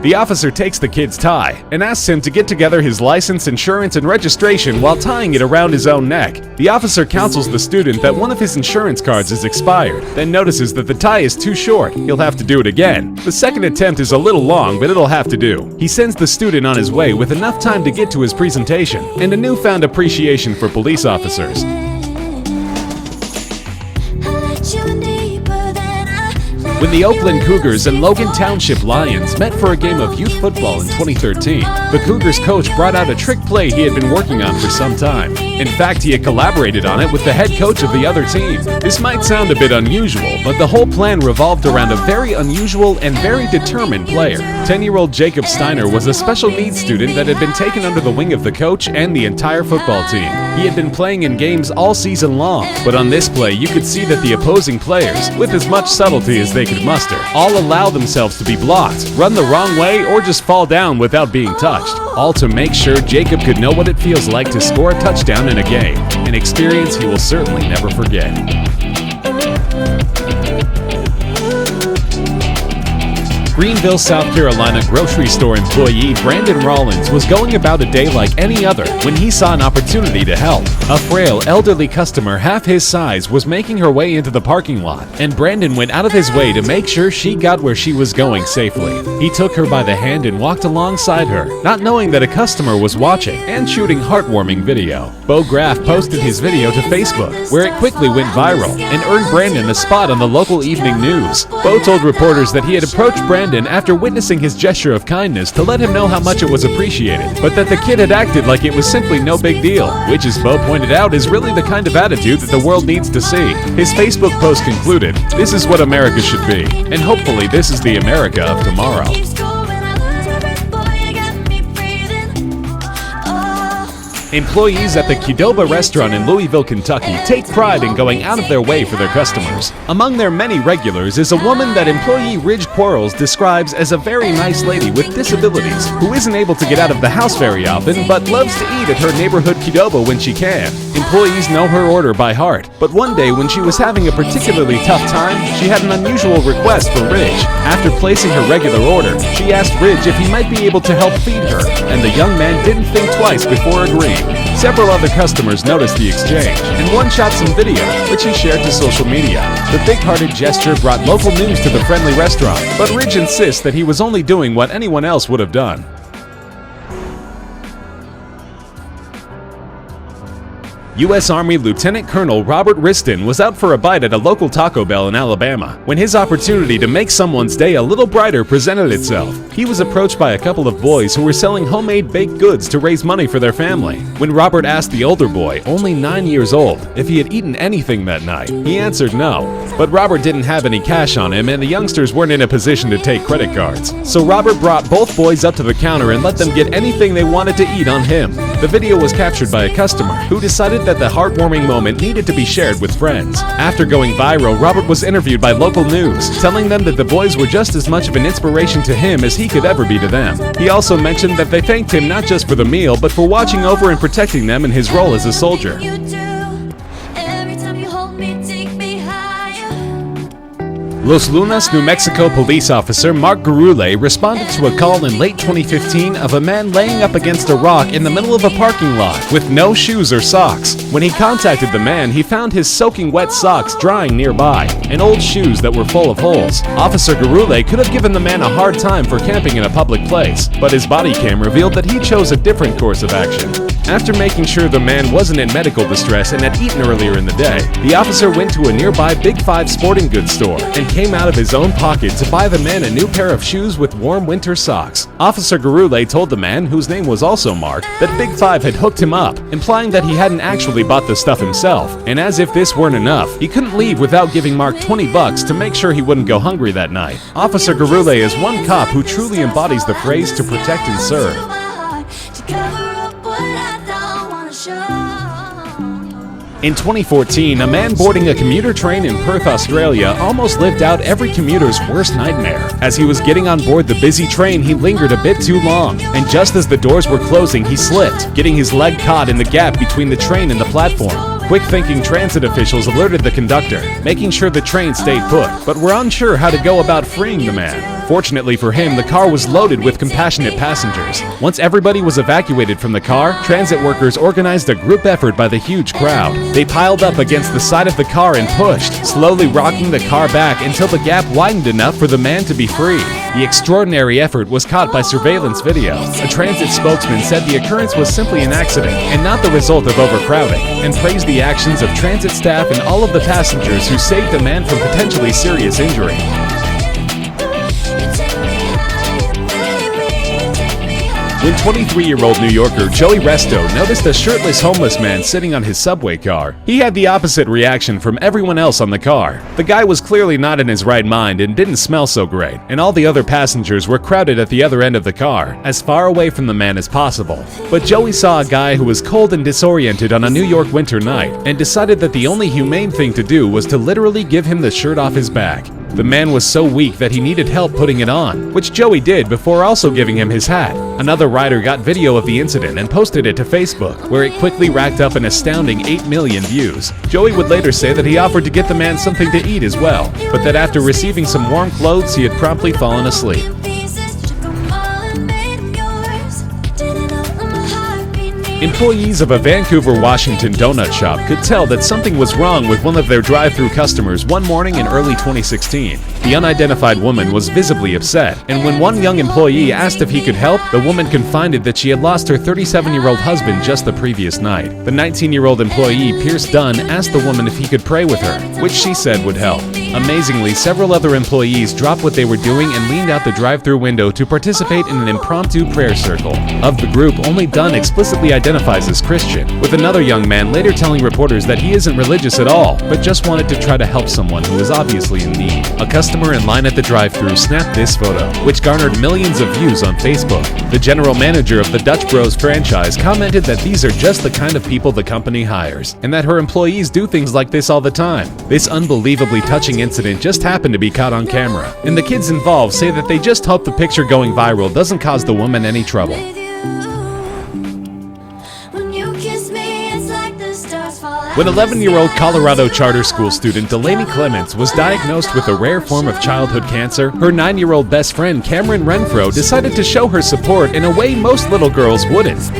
The officer takes the kid's tie and asks him to get together his license, insurance, and registration while tying it around his own neck. The officer counsels the student that one of his insurance cards is expired, then notices that the tie is too short. He'll have to do it again. The second attempt is a little long, but it'll have to do. He sends the student on his way with enough time to get to his presentation and a newfound appreciation for police officers. When the Oakland Cougars and Logan Township Lions met for a game of youth football in 2013, the Cougars coach brought out a trick play he had been working on for some time. In fact, he had collaborated on it with the head coach of the other team. This might sound a bit unusual, but the whole plan revolved around a very unusual and very determined player. 10-year-old Jacob Steiner was a special needs student that had been taken under the wing of the coach and the entire football team. He had been playing in games all season long, but on this play you could see that the opposing players, with as much subtlety as they could muster, all allow themselves to be blocked, run the wrong way, or just fall down without being touched, all to make sure Jacob could know what it feels like to score a touchdown in a game, an experience he will certainly never forget. Greenville, South Carolina grocery store employee Brandon Rollins was going about a day like any other when he saw an opportunity to help. A frail, elderly customer half his size was making her way into the parking lot, and Brandon went out of his way to make sure she got where she was going safely. He took her by the hand and walked alongside her, not knowing that a customer was watching and shooting heartwarming video. Bo Graff posted his video to Facebook, where it quickly went viral and earned Brandon a spot on the local evening news. Bo told reporters that he had approached Brandon after witnessing his gesture of kindness to let him know how much it was appreciated, but that the kid had acted like it was simply no big deal, which, as Bo pointed out, is really the kind of attitude that the world needs to see. His Facebook post concluded, "This is what America should be, and hopefully this is the America of tomorrow." Employees at the Qdoba restaurant in Louisville, Kentucky take pride in going out of their way for their customers. Among their many regulars is a woman that employee Ridge Quarles describes as a very nice lady with disabilities who isn't able to get out of the house very often but loves to eat at her neighborhood Qdoba when she can. Employees know her order by heart, but one day when she was having a particularly tough time, she had an unusual request for Ridge. After placing her regular order, she asked Ridge if he might be able to help feed her, and the young man didn't think twice before agreeing. Several other customers noticed the exchange, and one shot some video, which he shared to social media. The big-hearted gesture brought local news to the friendly restaurant, but Ridge insists that he was only doing what anyone else would have done. U.S. Army Lieutenant Colonel Robert Riston was out for a bite at a local Taco Bell in Alabama when his opportunity to make someone's day a little brighter presented itself. He was approached by a couple of boys who were selling homemade baked goods to raise money for their family. When Robert asked the older boy, only 9 years old, if he had eaten anything that night, he answered no. But Robert didn't have any cash on him, and the youngsters weren't in a position to take credit cards. So Robert brought both boys up to the counter and let them get anything they wanted to eat on him. The video was captured by a customer who decided that the heartwarming moment needed to be shared with friends. After going viral, Robert was interviewed by local news, telling them that the boys were just as much of an inspiration to him as he could ever be to them. He also mentioned that they thanked him not just for the meal, but for watching over and protecting them in his role as a soldier. Los Lunas, New Mexico police officer Mark Gurule responded to a call in late 2015 of a man laying up against a rock in the middle of a parking lot with no shoes or socks. When he contacted the man, he found his soaking wet socks drying nearby and old shoes that were full of holes. Officer Gurule could have given the man a hard time for camping in a public place, but his body cam revealed that he chose a different course of action. After making sure the man wasn't in medical distress and had eaten earlier in the day, the officer went to a nearby Big 5 sporting goods store and came out of his own pocket to buy the man a new pair of shoes with warm winter socks. Officer Gurule told the man, whose name was also Mark, that Big 5 had hooked him up, implying that he hadn't actually bought the stuff himself. And as if this weren't enough, he couldn't leave without giving Mark $20 to make sure he wouldn't go hungry that night. Officer Gurule is one cop who truly embodies the phrase "to protect and serve." In 2014, a man boarding a commuter train in Perth, Australia almost lived out every commuter's worst nightmare. As he was getting on board the busy train, he lingered a bit too long, and just as the doors were closing, he slipped, getting his leg caught in the gap between the train and the platform. Quick-thinking transit officials alerted the conductor, making sure the train stayed put, but were unsure how to go about freeing the man. Fortunately for him, the car was loaded with compassionate passengers. Once everybody was evacuated from the car, transit workers organized a group effort by the huge crowd. They piled up against the side of the car and pushed, slowly rocking the car back until the gap widened enough for the man to be freed. The extraordinary effort was caught by surveillance video. A transit spokesman said the occurrence was simply an accident and not the result of overcrowding, and praised the actions of transit staff and all of the passengers who saved the man from potentially serious injury. When 23-year-old New Yorker Joey Resto noticed a shirtless homeless man sitting on his subway car, he had the opposite reaction from everyone else on the car. The guy was clearly not in his right mind and didn't smell so great, and all the other passengers were crowded at the other end of the car, as far away from the man as possible. But Joey saw a guy who was cold and disoriented on a New York winter night, and decided that the only humane thing to do was to literally give him the shirt off his back. The man was so weak that he needed help putting it on, which Joey did before also giving him his hat. Another rider got video of the incident and posted it to Facebook, where it quickly racked up an astounding 8 million views. Joey would later say that he offered to get the man something to eat as well, but that after receiving some warm clothes, he had promptly fallen asleep. Employees of a Vancouver, Washington donut shop could tell that something was wrong with one of their drive-thru customers one morning in early 2016. The unidentified woman was visibly upset, and when one young employee asked if he could help, the woman confided that she had lost her 37-year-old husband just the previous night. The 19-year-old employee, Pierce Dunn, asked the woman if he could pray with her, which she said would help. Amazingly, several other employees dropped what they were doing and leaned out the drive-thru window to participate in an impromptu prayer circle. Of the group, only Dunn explicitly identifies as Christian, with another young man later telling reporters that he isn't religious at all, but just wanted to try to help someone who was obviously in need. A customer in line at the drive-thru snapped this photo, which garnered millions of views on Facebook. The general manager of the Dutch Bros franchise commented that these are just the kind of people the company hires, and that her employees do things like this all the time. This unbelievably touching incident just happened to be caught on camera, and the kids involved say that they just hope the picture going viral doesn't cause the woman any trouble. When 11-year-old Colorado charter school student Delaney Clements was diagnosed with a rare form of childhood cancer, her 9-year-old best friend Cameron Renfro decided to show her support in a way most little girls wouldn't.